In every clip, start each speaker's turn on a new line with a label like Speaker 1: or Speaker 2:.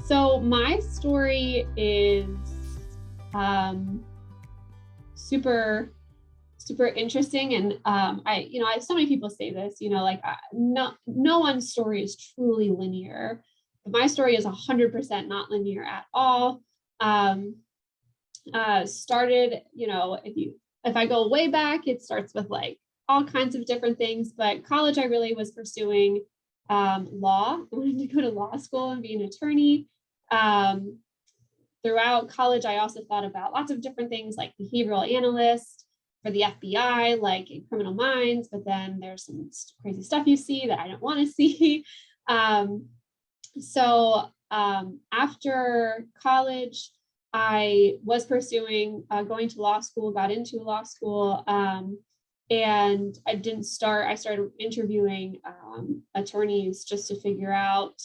Speaker 1: So my story is super interesting, and so many people say this, no one's story is truly linear, but my story is 100% not linear at all. Started, if I go way back, it starts with like all kinds of different things, but college I really was pursuing law. I wanted to go to law school and be an attorney. Throughout college, I also thought about lots of different things like behavioral analyst for the FBI, like in Criminal Minds, but then there's some crazy stuff you see that I don't want to see. After college, I was pursuing going to law school, got into law school, and I started interviewing attorneys just to figure out,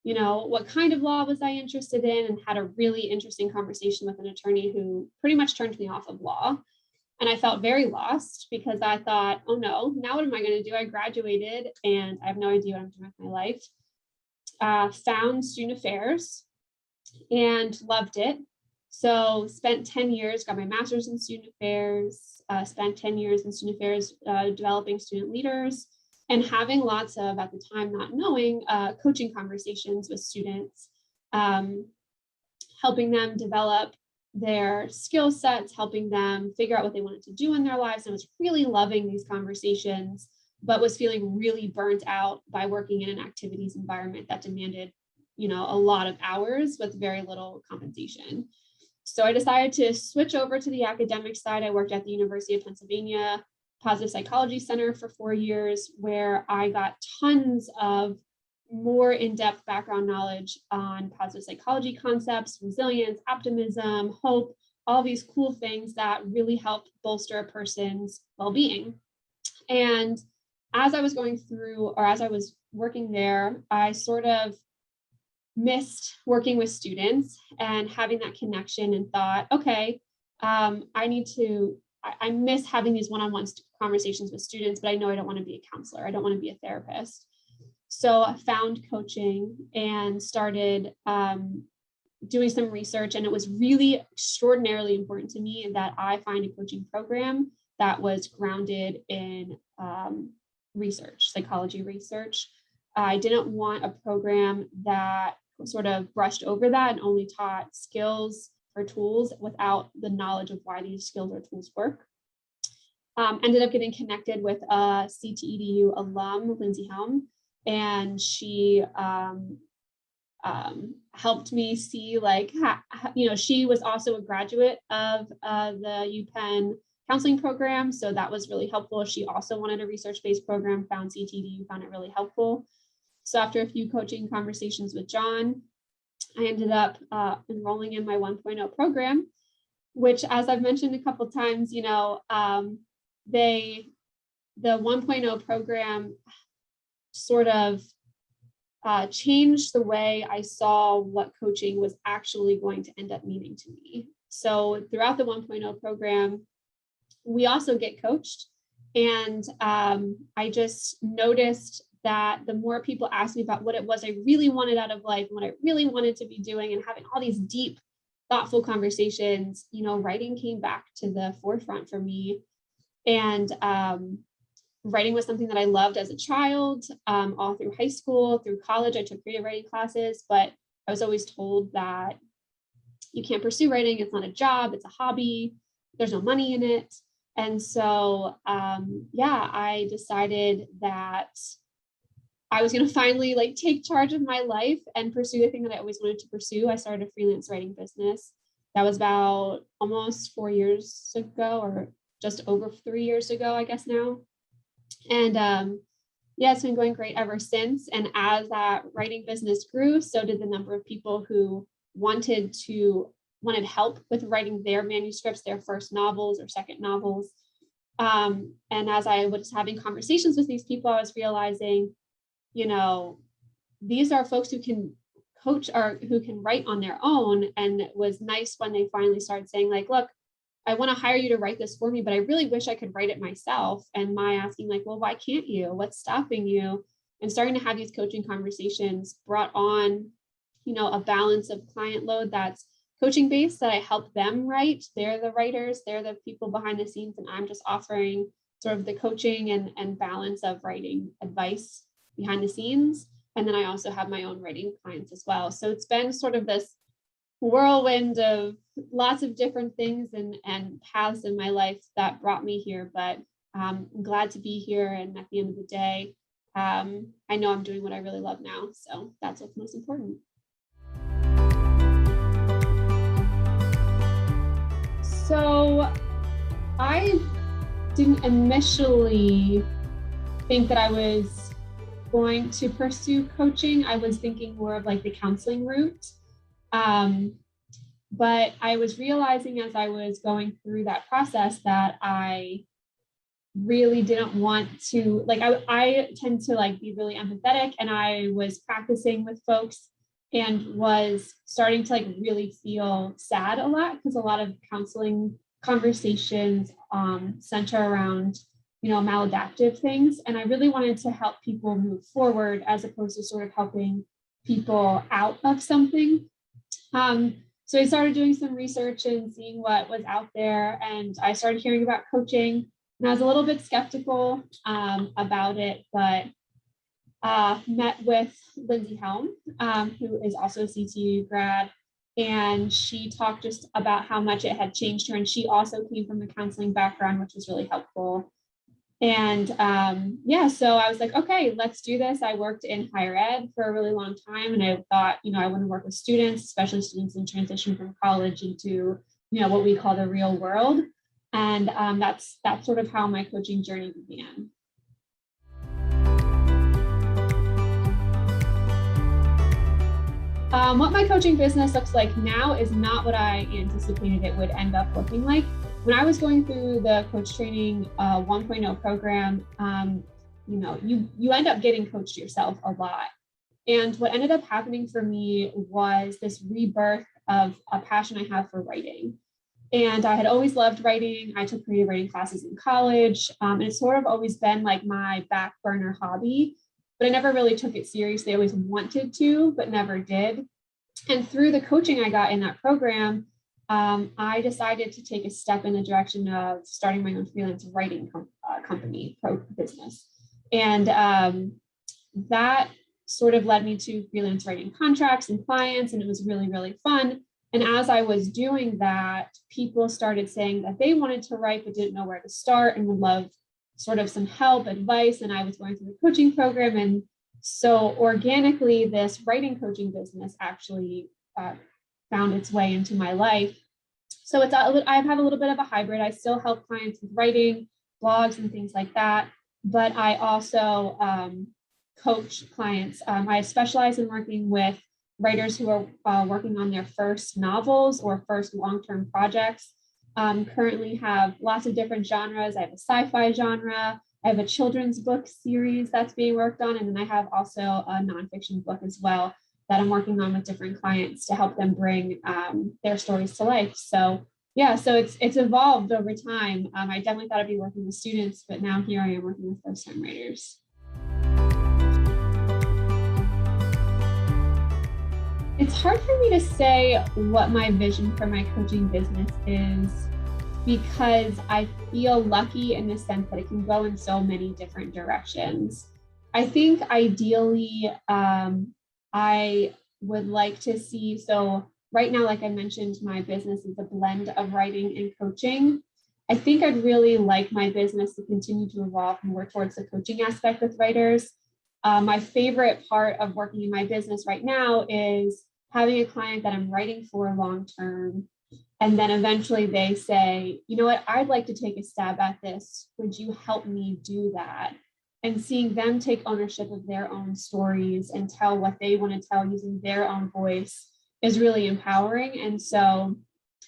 Speaker 1: what kind of law was I interested in, and had a really interesting conversation with an attorney who pretty much turned me off of law. And I felt very lost because I thought, oh no, now what am I going to do? I graduated and I have no idea what I'm doing with my life. Found student affairs and loved it. So spent 10 years, got my master's in student affairs, spent 10 years in student affairs, developing student leaders, and having lots of, at the time, not knowing, coaching conversations with students, helping them develop their skill sets, helping them figure out what they wanted to do in their lives. And I was really loving these conversations, but was feeling really burnt out by working in an activities environment that demanded, a lot of hours with very little compensation. So I decided to switch over to the academic side. I worked at the University of Pennsylvania Positive Psychology Center for 4 years, where I got tons of more in-depth background knowledge on positive psychology concepts, resilience, optimism, hope, all these cool things that really help bolster a person's well-being. And as I was working there, I sort of missed working with students and having that connection, and thought, okay, I miss having these one-on-one conversations with students, but I know I don't want to be a counselor. I don't want to be a therapist. So I found coaching and started doing some research, and it was really extraordinarily important to me that I find a coaching program that was grounded in research, psychology research. I didn't want a program that sort of brushed over that and only taught skills or tools without the knowledge of why these skills or tools work. Ended up getting connected with a CTEDU alum, Lindsay Helm, and she helped me see, she was also a graduate of the UPenn counseling program, so that was really helpful. She also wanted a research-based program, found CTEDU, found it really helpful. So after a few coaching conversations with John, I ended up enrolling in my 1.0 program, which, as I've mentioned a couple of times, the 1.0 program sort of changed the way I saw what coaching was actually going to end up meaning to me. So throughout the 1.0 program, we also get coached. And I just noticed that the more people asked me about what it was I really wanted out of life, and what I really wanted to be doing, and having all these deep, thoughtful conversations, writing came back to the forefront for me. And writing was something that I loved as a child, all through high school, through college. I took creative writing classes, but I was always told that you can't pursue writing. It's not a job, it's a hobby. There's no money in it. And so, I decided that I was going to finally take charge of my life and pursue the thing that I always wanted to pursue. I started a freelance writing business. That was about almost 4 years ago, or just over 3 years ago, I guess now. And it's been going great ever since. And as that writing business grew, so did the number of people who wanted help with writing their manuscripts, their first novels or second novels. And as I was having conversations with these people, I was realizing, these are folks who can coach or who can write on their own. And it was nice when they finally started saying, look, I want to hire you to write this for me, but I really wish I could write it myself. And my asking, well, why can't you? What's stopping you? And starting to have these coaching conversations brought on a balance of client load that's coaching based that I help them write. They're the writers, they're the people behind the scenes, and I'm just offering sort of the coaching and balance of writing advice behind the scenes. And then I also have my own writing clients as well. So it's been sort of this whirlwind of lots of different things and paths in my life that brought me here. But I'm glad to be here. And at the end of the day, I know I'm doing what I really love now. So that's what's most important. So I didn't initially think that I was going to pursue coaching. I was thinking more of like the counseling route. But I was realizing as I was going through that process that I really didn't want to, like, I tend to like be really empathetic, and I was practicing with folks and was starting to like really feel sad a lot, because a lot of counseling conversations center around, maladaptive things. And I really wanted to help people move forward as opposed to sort of helping people out of something. So I started doing some research and seeing what was out there, and I started hearing about coaching, and I was a little bit skeptical about it, but met with Lindsay Helm, who is also a CTEDU grad, and she talked just about how much it had changed her. And she also came from a counseling background, which was really helpful. And so I was like, okay, let's do this. I worked in higher ed for a really long time, and I thought, I want to work with students, especially students in transition from college into, what we call the real world. And that's sort of how my coaching journey began. What my coaching business looks like now is not what I anticipated it would end up looking like. When I was going through the Coach Training 1.0 program, you end up getting coached yourself a lot. And what ended up happening for me was this rebirth of a passion I have for writing. And I had always loved writing. I took creative writing classes in college. And it's sort of always been like my back burner hobby, but I never really took it seriously. I always wanted to, but never did. And through the coaching I got in that program, I decided to take a step in the direction of starting my own freelance writing company business. And that sort of led me to freelance writing contracts and clients, and it was really, really fun. And as I was doing that, people started saying that they wanted to write but didn't know where to start and would love sort of some help, advice. And I was going through the coaching program. And so organically, this writing coaching business actually found its way into my life. So I've had a little bit of a hybrid. I still help clients with writing, blogs, and things like that. But I also coach clients. I specialize in working with writers who are working on their first novels or first long-term projects. Currently have lots of different genres. I have a sci-fi genre. I have a children's book series that's being worked on. And then I have also a nonfiction book as well that I'm working on with different clients to help them bring their stories to life. So it's evolved over time. I definitely thought I'd be working with students, but now here I am working with first-time writers. It's hard for me to say what my vision for my coaching business is, because I feel lucky in the sense that it can go in so many different directions. I think ideally, I would like to see, so right now, like I mentioned, my business is a blend of writing and coaching. I think I'd really like my business to continue to evolve more towards the coaching aspect with writers. My favorite part of working in my business right now is having a client that I'm writing for long-term. And then eventually they say, you know what, I'd like to take a stab at this. Would you help me do that? And seeing them take ownership of their own stories and tell what they want to tell using their own voice is really empowering. And so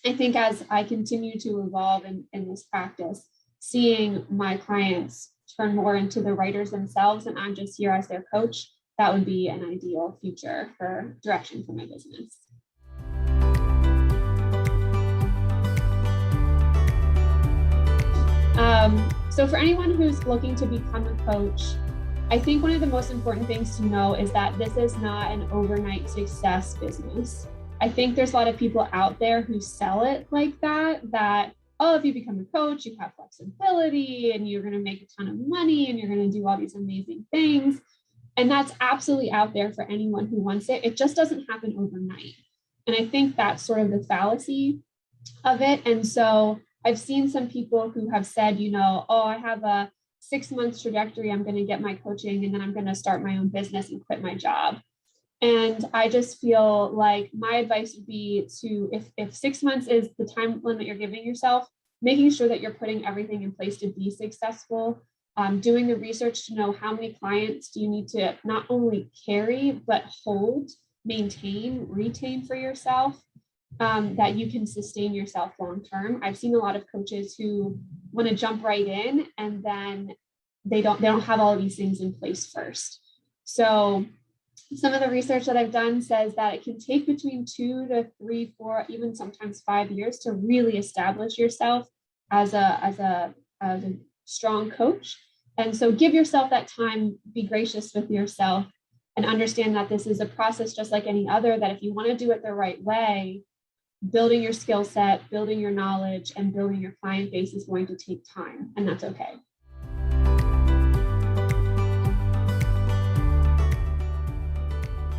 Speaker 1: I think as I continue to evolve in this practice, seeing my clients turn more into the writers themselves, and I'm just here as their coach, that would be an ideal future for direction for my business. So for anyone who's looking to become a coach, I think one of the most important things to know is that this is not an overnight success business. I think there's a lot of people out there who sell it like that, oh, if you become a coach, you have flexibility and you're going to make a ton of money and you're going to do all these amazing things. And that's absolutely out there for anyone who wants it. It just doesn't happen overnight. And I think that's sort of the fallacy of it. And so I've seen some people who have said, oh, I have a 6 month trajectory. I'm going to get my coaching and then I'm going to start my own business and quit my job. And I just feel like my advice would be to, if 6 months is the time limit you're giving yourself, making sure that you're putting everything in place to be successful, doing the research to know how many clients do you need to not only carry, but hold, maintain, retain for yourself, that you can sustain yourself long term. I've seen a lot of coaches who want to jump right in and then they don't have all of these things in place first. So some of the research that I've done says that it can take between 2 to 3, 4, even sometimes 5 years to really establish yourself as a strong coach. And so give yourself that time, be gracious with yourself, and understand that this is a process just like any other, that if you want to do it the right way, building your skill set, building your knowledge, and building your client base is going to take time, and that's okay.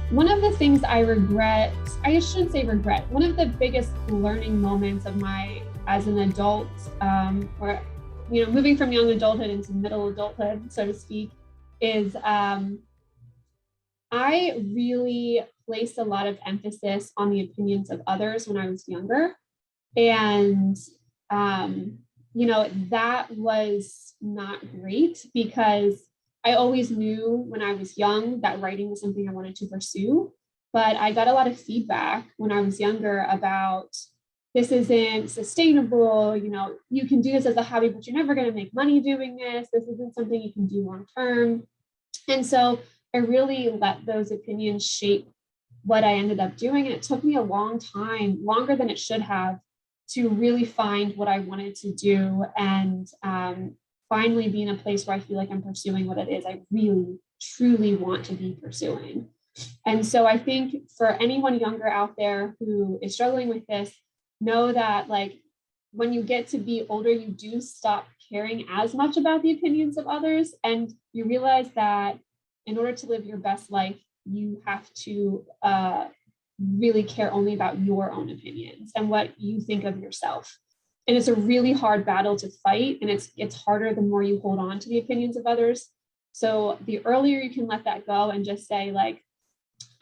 Speaker 1: One of the things I regret, I shouldn't say regret, one of the biggest learning moments of as an adult, or moving from young adulthood into middle adulthood, so to speak, is I really placed a lot of emphasis on the opinions of others when I was younger. And, that was not great because I always knew when I was young that writing was something I wanted to pursue. But I got a lot of feedback when I was younger about this isn't sustainable. You can do this as a hobby, but you're never going to make money doing this. This isn't something you can do long term. And so I really let those opinions shape what I ended up doing. And it took me a long time, longer than it should have, to really find what I wanted to do and finally be in a place where I feel like I'm pursuing what it is I really, truly want to be pursuing. And so I think for anyone younger out there who is struggling with this, know that when you get to be older, you do stop caring as much about the opinions of others. And you realize that in order to live your best life, you have to really care only about your own opinions and what you think of yourself. And it's a really hard battle to fight. And it's harder the more you hold on to the opinions of others. So the earlier you can let that go and just say,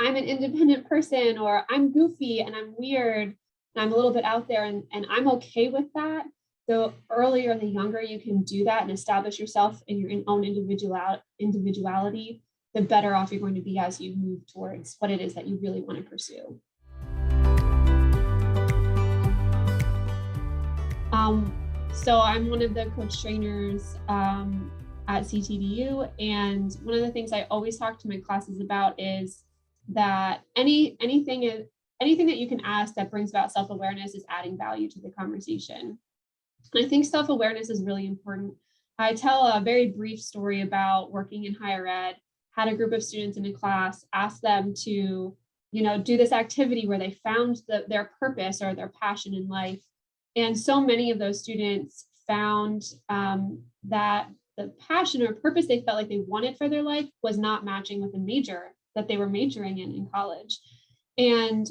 Speaker 1: I'm an independent person, or I'm goofy and I'm weird and I'm a little bit out there and I'm okay with that. The earlier and the younger you can do that and establish yourself in your own individuality, the better off you're going to be as you move towards what it is that you really want to pursue. So I'm one of the coach trainers at CTEDU, and one of the things I always talk to my classes about is that anything that you can ask that brings about self-awareness is adding value to the conversation. And I think self-awareness is really important. I tell a very brief story about working in higher ed, had a group of students in a class, asked them to, do this activity where they found their purpose or their passion in life. And so many of those students found that the passion or purpose they felt like they wanted for their life was not matching with the major that they were majoring in college. And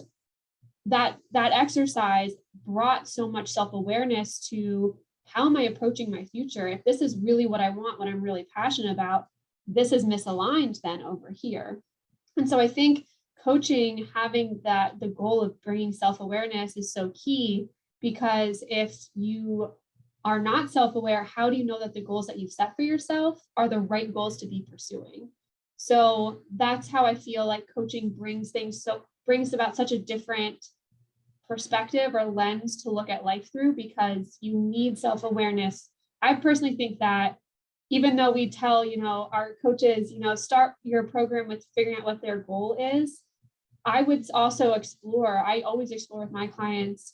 Speaker 1: that exercise brought so much self-awareness to, how am I approaching my future? If this is really what I want, what I'm really passionate about, this is misaligned then over here. And so I think coaching, having the goal of bringing self-awareness is so key, because if you are not self-aware, how do you know that the goals that you've set for yourself are the right goals to be pursuing? So that's how I feel like coaching brings about such a different perspective or lens to look at life through, because you need self-awareness. I personally think that even though we tell, our coaches, start your program with figuring out what their goal is, I would also I always explore with my clients,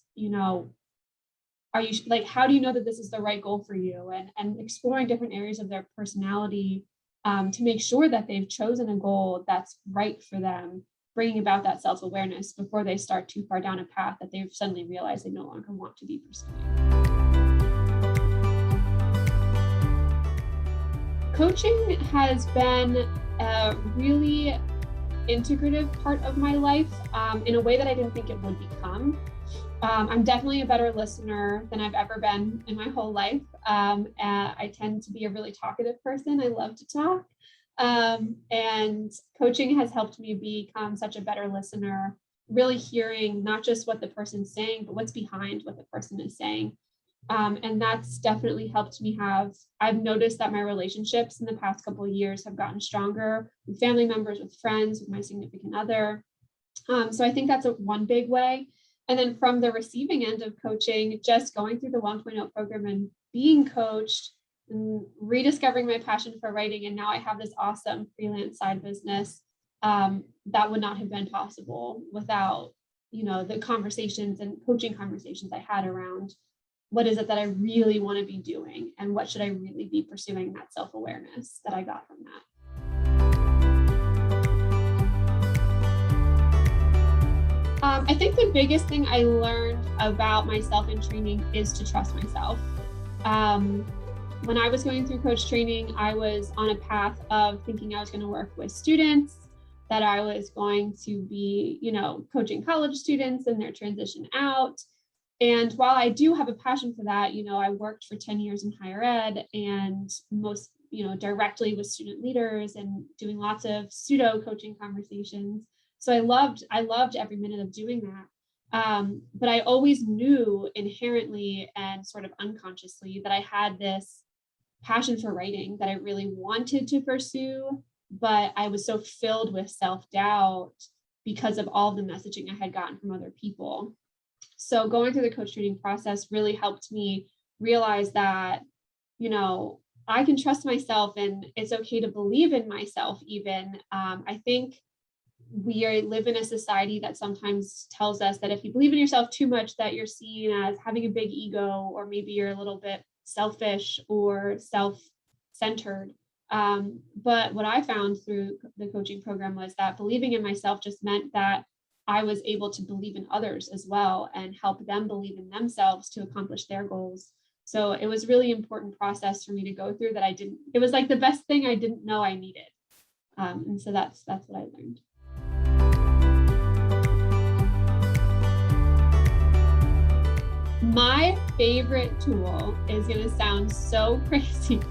Speaker 1: are you how do you know that this is the right goal for you? And exploring different areas of their personality to make sure that they've chosen a goal that's right for them, bringing about that self-awareness before they start too far down a path that they've suddenly realized they no longer want to be pursuing. Coaching has been a really integrative part of my life in a way that I didn't think it would become. I'm definitely a better listener than I've ever been in my whole life. I tend to be a really talkative person. I love to talk. And coaching has helped me become such a better listener, really hearing not just what the person's saying, but what's behind what the person is saying. And that's definitely helped me I've noticed that my relationships in the past couple of years have gotten stronger with family members, with friends, with my significant other. So I think that's one big way. And then from the receiving end of coaching, just going through the 1.0 program and being coached and rediscovering my passion for writing. And now I have this awesome freelance side business that would not have been possible without, the conversations and coaching conversations I had around what is it that I really want to be doing and what should I really be pursuing, that self-awareness that I got from that. I think the biggest thing I learned about myself in training is to trust myself. When I was going through coach training, I was on a path of thinking I was going to work with students, that I was going to be, coaching college students in their transition out. And while I do have a passion for that, I worked for 10 years in higher ed and most, directly with student leaders and doing lots of pseudo coaching conversations. So I loved every minute of doing that. But I always knew inherently and sort of unconsciously that I had this passion for writing that I really wanted to pursue, but I was so filled with self-doubt because of all the messaging I had gotten from other people. So going through the coach training process really helped me realize that, I can trust myself and it's okay to believe in myself even. I think we live in a society that sometimes tells us that if you believe in yourself too much, that you're seen as having a big ego, or maybe you're a little bit selfish or self-centered. But what I found through the coaching program was that believing in myself just meant that I was able to believe in others as well and help them believe in themselves to accomplish their goals. So it was a really important process for me to go through that it was like the best thing I didn't know I needed. And so that's what I learned. My favorite tool is going to sound so crazy,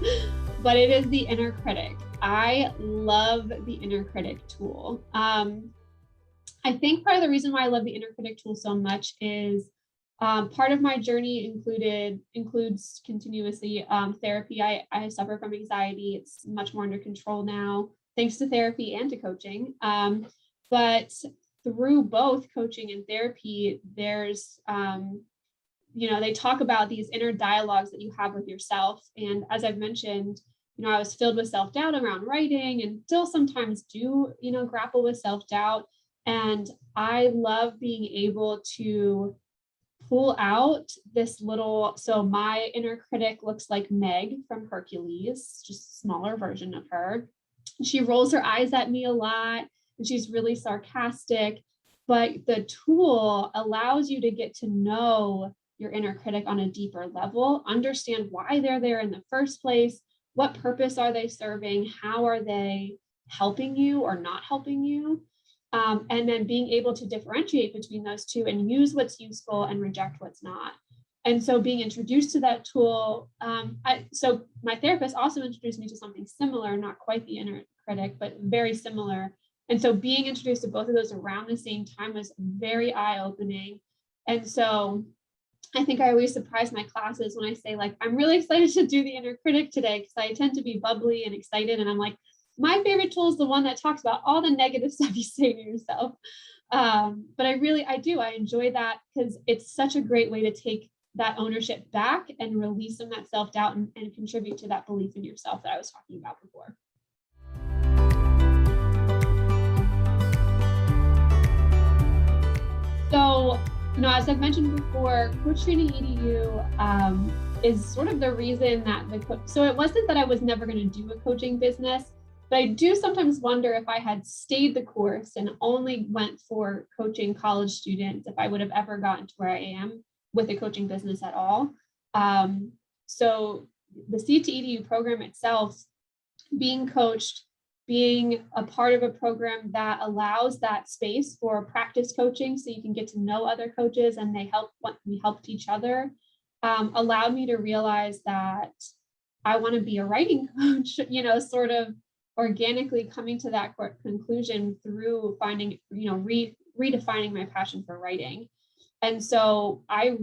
Speaker 1: but it is the inner critic. I love the inner critic tool. I think part of the reason why I love the inner critic tool so much is part of my journey includes continuously therapy. I suffer from anxiety. It's much more under control now, thanks to therapy and to coaching. But through both coaching and therapy, there's they talk about these inner dialogues that you have with yourself. And as I've mentioned, I was filled with self-doubt around writing and still sometimes do, grapple with self-doubt. And I love being able to pull out so my inner critic looks like Meg from Hercules, just a smaller version of her. She rolls her eyes at me a lot and she's really sarcastic, but the tool allows you to get to know your inner critic on a deeper level, understand why they're there in the first place, what purpose are they serving, how are they helping you or not helping you, and then being able to differentiate between those two and use what's useful and reject what's not. And so being introduced to that tool, so my therapist also introduced me to something similar, not quite the inner critic, but very similar. And so being introduced to both of those around the same time was very eye-opening. And so I think I always surprise my classes when I say, I'm really excited to do the inner critic today, because I tend to be bubbly and excited. And I'm like, my favorite tool is the one that talks about all the negative stuff you say to yourself. But I enjoy that because it's such a great way to take that ownership back and release some of that self-doubt and contribute to that belief in yourself that I was talking about before. So, as I've mentioned before, Coach Training EDU is sort of the reason that so it wasn't that I was never going to do a coaching business. But I do sometimes wonder if I had stayed the course and only went for coaching college students, if I would have ever gotten to where I am with a coaching business at all. So the CTEDU program itself, being coached, being a part of a program that allows that space for practice coaching so you can get to know other coaches and we helped each other, allowed me to realize that I want to be a writing coach, sort of organically coming to that conclusion through finding, redefining my passion for writing. And so I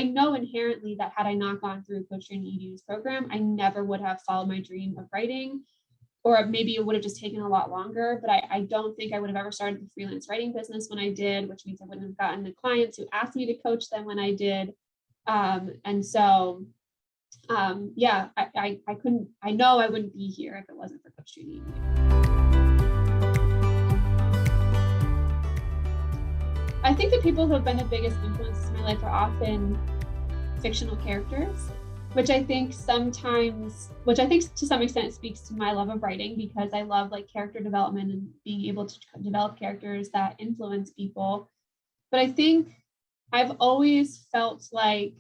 Speaker 1: know inherently that had I not gone through Coach Training EDU's program, I never would have followed my dream of writing, or maybe it would have just taken a lot longer. But I don't think I would have ever started the freelance writing business when I did, which means I wouldn't have gotten the clients who asked me to coach them when I did. And so, I know I wouldn't be here if it wasn't for Coach Training EDU. I think the people who have been the biggest influences in my life are often fictional characters, which I think to some extent speaks to my love of writing, because I love like character development and being able to develop characters that influence people. But I think I've always felt like,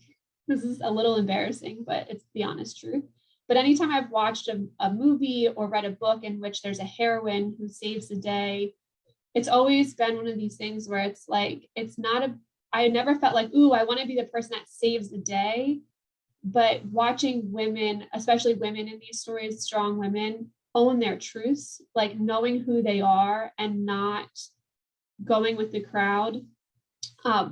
Speaker 1: this is a little embarrassing, but it's the honest truth. But anytime I've watched a movie or read a book in which there's a heroine who saves the day, it's always been one of these things where it's like, I never felt like, ooh, I want to be the person that saves the day. But watching women, especially women in these stories, strong women, own their truths, like knowing who they are and not going with the crowd.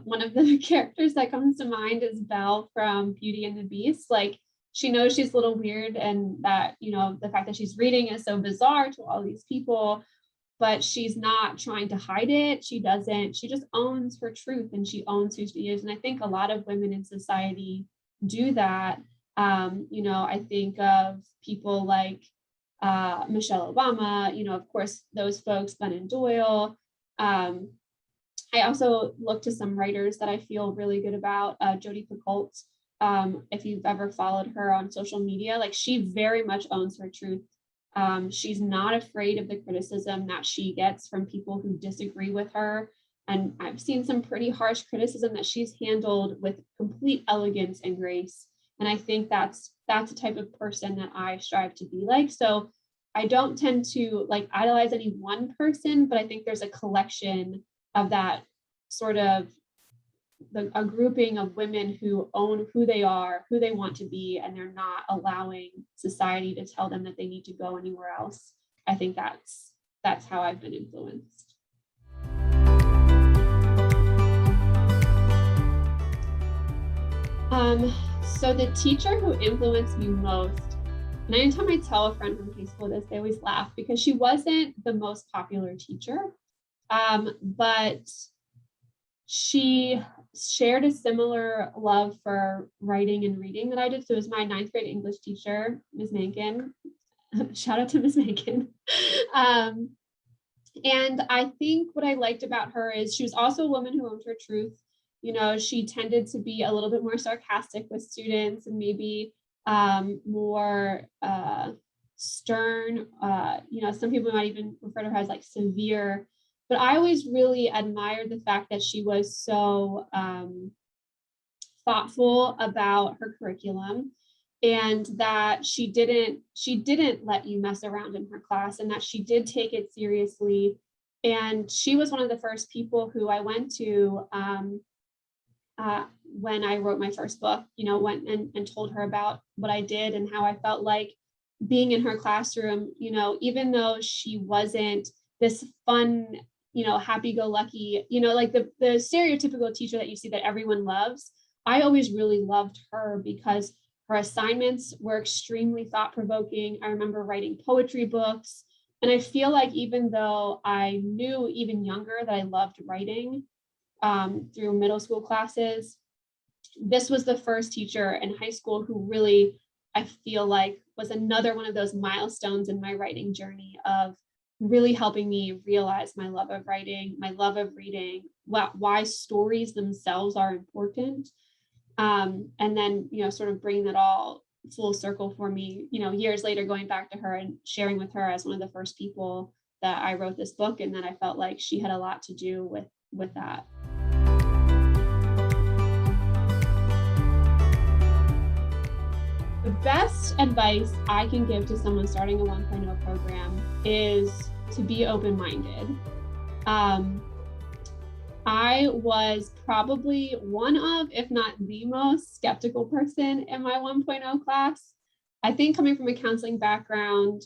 Speaker 1: One of the characters that comes to mind is Belle from Beauty and the Beast. Like, she knows she's a little weird, and that, the fact that she's reading is so bizarre to all these people, but she's not trying to hide it. She just owns her truth, and she owns who she is. And I think a lot of women in society do that. I think of people like Michelle Obama, of course, those folks, Glennon Doyle. I also look to some writers that I feel really good about, Jodi Picoult. If you've ever followed her on social media, like, she very much owns her truth. She's not afraid of the criticism that she gets from people who disagree with her. And I've seen some pretty harsh criticism that she's handled with complete elegance and grace. And I think that's the type of person that I strive to be like. So I don't tend to like idolize any one person, but I think there's a collection of that sort of a grouping of women who own who they are, who they want to be, and they're not allowing society to tell them that they need to go anywhere else. I think that's how I've been influenced. So the teacher who influenced me most, and anytime I tell a friend from high school this, they always laugh because she wasn't the most popular teacher, but she shared a similar love for writing and reading that I did. So it was my 9th grade English teacher, Ms. Mankin. Shout out to Ms. Mankin. And I think what I liked about her is she was also a woman who owned her truth. She tended to be a little bit more sarcastic with students and maybe more stern. Some people might even refer to her as like severe. But I always really admired the fact that she was so thoughtful about her curriculum, and that she didn't let you mess around in her class, and that she did take it seriously. And she was one of the first people who I went to when I wrote my first book, went and told her about what I did and how I felt like being in her classroom, even though she wasn't this fun, happy-go-lucky, like the stereotypical teacher that you see that everyone loves. I always really loved her because her assignments were extremely thought-provoking. I remember writing poetry books. And I feel like even though I knew even younger that I loved writing through middle school classes, this was the first teacher in high school who really, I feel like, was another one of those milestones in my writing journey of really helping me realize my love of writing, my love of reading, why stories themselves are important. And then, sort of bringing that all full circle for me, years later, going back to her and sharing with her as one of the first people that I wrote this book. And then I felt like she had a lot to do with that. The best advice I can give to someone starting a 1.0 program is to be open-minded. I was probably one of, if not the most skeptical person in my 1.0 class. I think coming from a counseling background,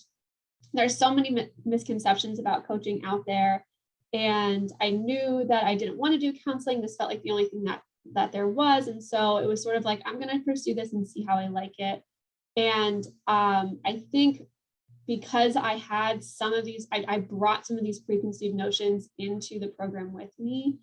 Speaker 1: there's so many misconceptions about coaching out there. And I knew that I didn't want to do counseling. This felt like the only thing that there was. And so it was sort of like, I'm going to pursue this and see how I like it. And I think because I had some of these, I brought some of these preconceived notions into the program with me.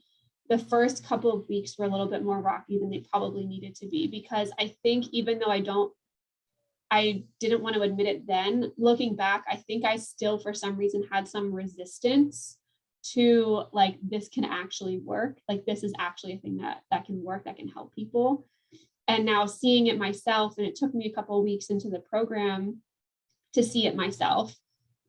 Speaker 1: The first couple of weeks were a little bit more rocky than they probably needed to be, because I think even though I didn't want to admit it then, looking back, I think I still, for some reason, had some resistance to like, this can actually work. Like, this is actually a thing that can work, that can help people. And now seeing it myself, and it took me a couple of weeks into the program to see it myself,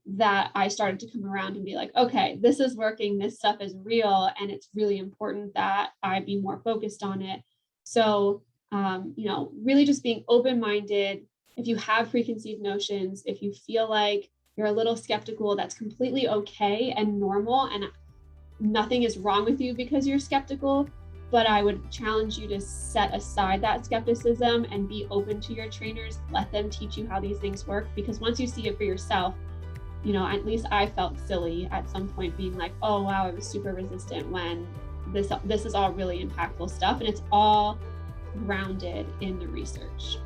Speaker 1: that I started to come around and be like, okay, this is working, this stuff is real, and it's really important that I be more focused on it. So, really just being open-minded. If you have preconceived notions, if you feel like you're a little skeptical, that's completely okay and normal, and nothing is wrong with you because you're skeptical. But I would challenge you to set aside that skepticism and be open to your trainers. Let them teach you how these things work, because once you see it for yourself, at least I felt silly at some point being like, oh, wow, I was super resistant, when this is all really impactful stuff, and it's all grounded in the research.